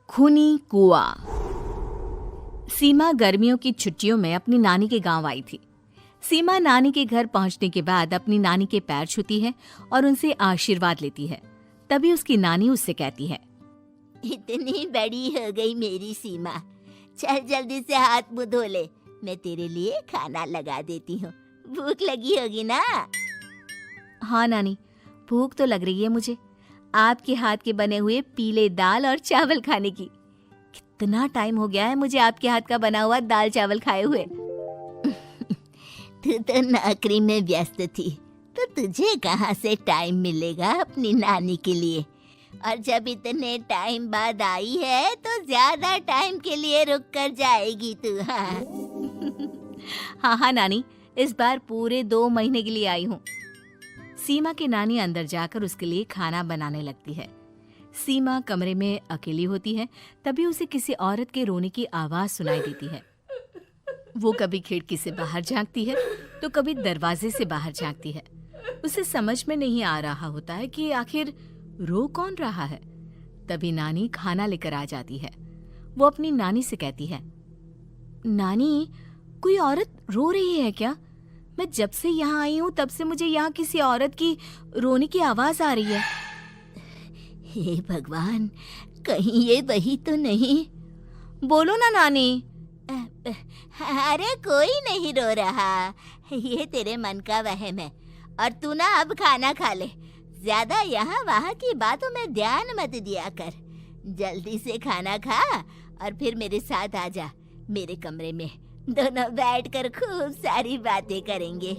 खूनी कुआं। सीमा गर्मियों की छुट्टियों में अपनी नानी के गांव आई थी। सीमा नानी के घर पहुंचने के बाद अपनी नानी के पैर छूती है और उनसे आशीर्वाद लेती है। तभी उसकी नानी उससे कहती है, इतनी बड़ी हो गई मेरी सीमा, चल जल्दी से हाथ मुंह धो ले, मैं तेरे लिए खाना लगा देती हूँ। भूख लगी होगी ना? हाँ नानी, भूख तो लग रही है मुझे, आपके हाथ के बने हुए पीले दाल और चावल खाने की। कितना टाइम हो गया है मुझे आपके हाथ का बना हुआ दाल चावल खाए हुए। तू तो नौकरी में व्यस्त थी, तो तुझे कहाँ से टाइम मिलेगा अपनी नानी के लिए? और जब इतने टाइम बाद आई है तो ज्यादा टाइम के लिए रुक कर जाएगी तू। हाँ नानी, इस बार पूरे 2 महीने के लिए आई हूँ। सीमा की नानी अंदर जाकर उसके लिए खाना बनाने लगती है। सीमा कमरे में अकेली होती है, तभी उसे किसी औरत के रोने की आवाज सुनाई देती है। वो कभी खिड़की से बाहर झांकती है तो कभी दरवाजे से बाहर झांकती है। उसे समझ में नहीं आ रहा होता है कि आखिर रो कौन रहा है। तभी नानी खाना लेकर आ जाती है। वो अपनी नानी से कहती है, नानी, कोई औरत रो रही है क्या? मैं जब से यहाँ आई हूँ तब से मुझे यहाँ किसी औरत की रोने की आवाज आ रही है। हे भगवान, कहीं ये वही तो नहीं? बोलो ना नानी। अरे कोई नहीं रो रहा, ये तेरे मन का वहम है। और तू ना अब खाना खा ले, ज्यादा यहाँ वहाँ की बातों में ध्यान मत दिया कर। जल्दी से खाना खा और फिर मेरे साथ आ जा मेरे कमरे में, दोनों बैठकर खूब सारी बातें करेंगे।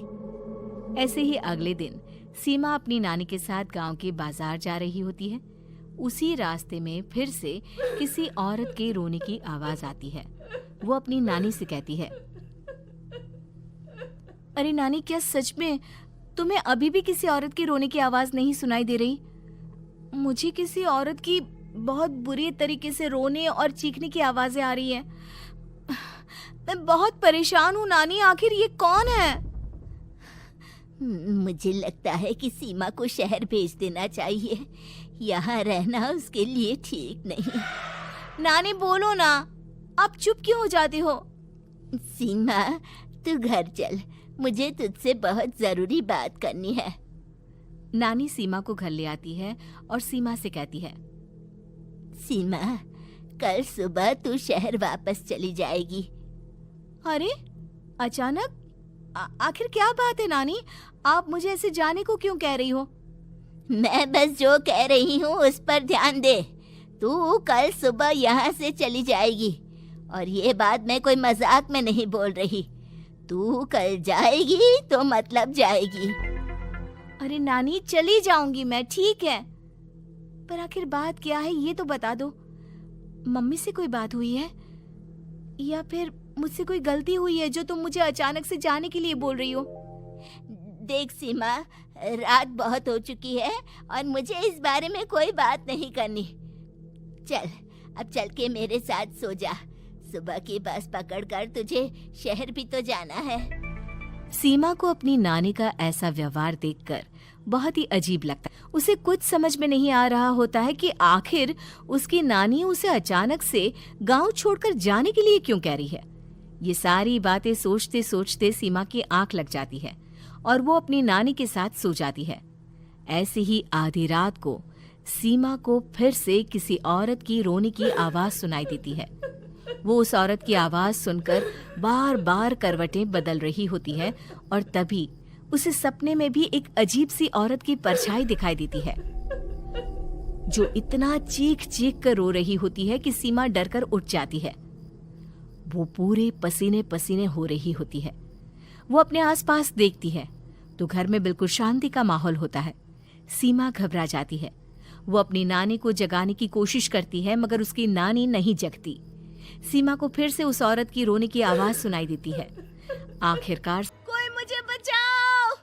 ऐसे ही अगले दिन सीमा अपनी नानी के साथ गांव के बाजार जा रही होती है। उसी रास्ते में फिर से किसी औरत के रोने की आवाज आती है। वो अपनी नानी से कहती है, अरे नानी, क्या सच में तुम्हें अभी भी किसी औरत की रोने की आवाज नहीं सुनाई दे रही? मुझे किसी औरत की बहुत बुरी तरीके से रोने और चीखने की आवाजें आ रही है। मैं बहुत परेशान हूँ नानी, आखिर ये कौन है? मुझे लगता है कि सीमा को शहर भेज देना चाहिए, यहाँ रहना उसके लिए ठीक नहीं। नानी बोलो ना, आप चुप क्यों हो जाती हो? सीमा, तू घर चल, मुझे तुझसे बहुत जरूरी बात करनी है। नानी सीमा को घर ले आती है और सीमा से कहती है, सीमा, कल सुबह तू शहर वापस चली जाएगी। अरे अचानक? आखिर क्या बात है नानी, आप मुझे ऐसे जाने को क्यों कह रही हो? मैं बस जो कह रही हूँ उस पर ध्यान दे। तू कल सुबह यहाँ से चली जाएगी, और ये बात मैं कोई मजाक में नहीं बोल रही। तू कल जाएगी तो मतलब जाएगी। अरे नानी, चली जाऊंगी मैं, ठीक है, पर आखिर बात क्या है ये तो बता दो। मम्मी से कोई बात हुई है या फिर मुझसे कोई गलती हुई है जो तुम मुझे अचानक से जाने के लिए बोल रही हो? देख सीमा, रात बहुत हो चुकी है और मुझे इस बारे में कोई बात नहीं करनी। चल, अब चल के मेरे साथ सो जा। सुबह की बस पकड़कर तुझे शहर भी तो जाना है। सीमा को अपनी नानी का ऐसा व्यवहार देखकर बहुत ही अजीब लगता है। उसे कुछ समझ में नहीं आ रहा होता है कि आखिर उसकी नानी उसे अचानक से गांव छोड़कर जाने के लिए क्यों कह रही है। ये सारी बातें सोचते सोचते सीमा की आंख लग जाती है और वो अपनी नानी के साथ सो जाती है। ऐसे ही आधी रात को सीमा को फिर से किसी औरत की रोने की आवाज सुनाई देती है। वो उस औरत की आवाज सुनकर बार बार करवटें बदल रही होती है और तभी उसे सपने में भी एक अजीब सी औरत की परछाई दिखाई देती है, जो इतना चीख चीख कर रो रही होती है कि सीमा डरकर उठ जाती है। वो पूरे पसीने पसीने हो रही होती है। वो अपने आसपास देखती है तो घर में बिल्कुल शांति का माहौल होता है। सीमा घबरा जाती है। वो अपनी नानी को जगाने की कोशिश करती है, मगर उसकी नानी नहीं जगती। सीमा को फिर से उस औरत की रोने की आवाज सुनाई देती है। आखिरकार, कोई मुझे बचाओ!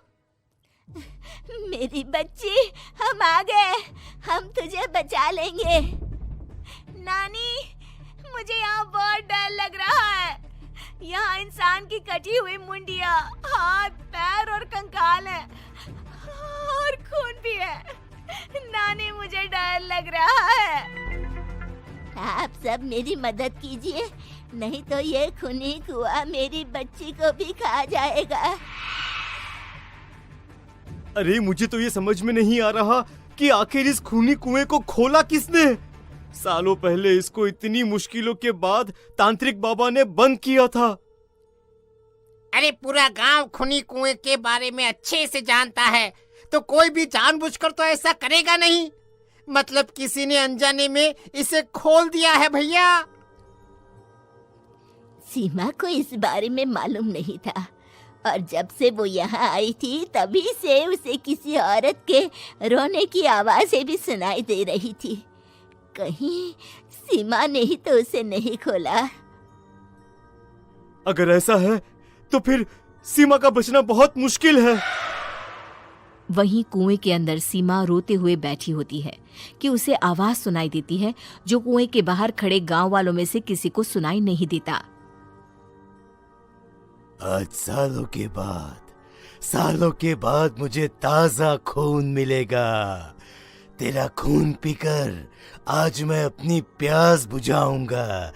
मेरी बच्ची, हम आ गए, हम तुझे बचा लेंगे। नानी, मुझे यहाँ बहुत डर लग रहा है। यहाँ इंसान की कटी हुई मुंडिया, हाथ, पैर और कंकाल है और खून भी है। नानी, मुझे डर लग रहा है। आप सब मेरी मदद कीजिए, नहीं तो ये खूनी कुआं मेरी बच्ची को भी खा जाएगा। अरे मुझे तो ये समझ में नहीं आ रहा कि आखिर इस खूनी कुएं को खोला किसने। सालों पहले इसको इतनी मुश्किलों के बाद तांत्रिक बाबा ने बंद किया था। अरे पूरा गांव खूनी कुएं के बारे में अच्छे से जानता है, तो कोई भी जानबूझकर तो ऐसा करेगा नहीं। मतलब किसी ने अनजाने में इसे खोल दिया है भैया। सीमा को इस बारे में मालूम नहीं था, और जब से वो यहाँ आई थी तभी से उसे किसी औरत के रोने की आवाजें भी सुनाई दे रही थी। कहीं सीमा ने ही तो उसे नहीं खोला। अगर ऐसा है तो फिर सीमा का बचना बहुत मुश्किल है। वहीं कुएं के अंदर सीमा रोते हुए बैठी होती है कि उसे आवाज सुनाई देती है जो कुएं के बाहर खड़े गांव वालों में से किसी को सुनाई नहीं देता। आज सालों के बाद मुझे ताजा खून मिलेगा। तेरा खून पीकर आज मैं अपनी प्यास बुझाऊंगा।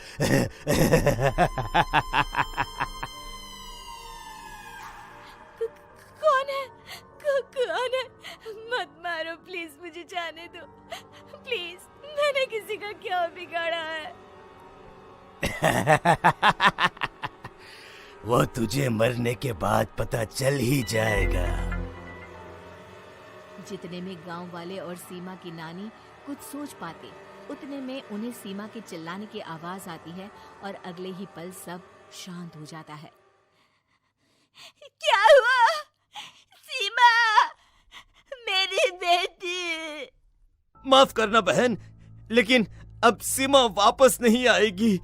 कौन है? मत मारो प्लीज, मुझे जाने दो प्लीज। मैंने किसी का क्या बिगाड़ा है? वो तुझे मरने के बाद पता चल ही जाएगा। जितने में गांव वाले और सीमा की नानी कुछ सोच पाते, उतने में उन्हें सीमा के चिल्लाने की आवाज आती है और अगले ही पल सब शांत हो जाता है। क्या हुआ? सीमा, मेरी बेटी। माफ करना बहन, लेकिन अब सीमा वापस नहीं आएगी।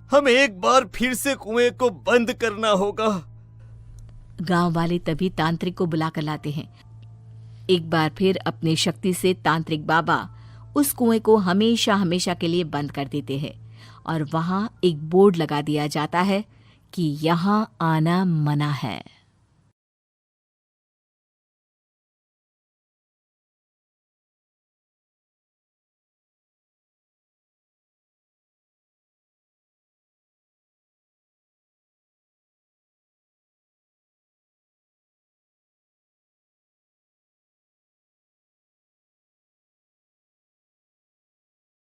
हमें एक बार फिर से कुएं को बंद करना होगा। गांव वाले तभी तांत्रिक को बुला कर लाते हैं। एक बार फिर अपनी शक्ति से तांत्रिक बाबा उस कुएं को हमेशा हमेशा के लिए बंद कर देते हैं और वहां एक बोर्ड लगा दिया जाता है कि यहाँ आना मना है।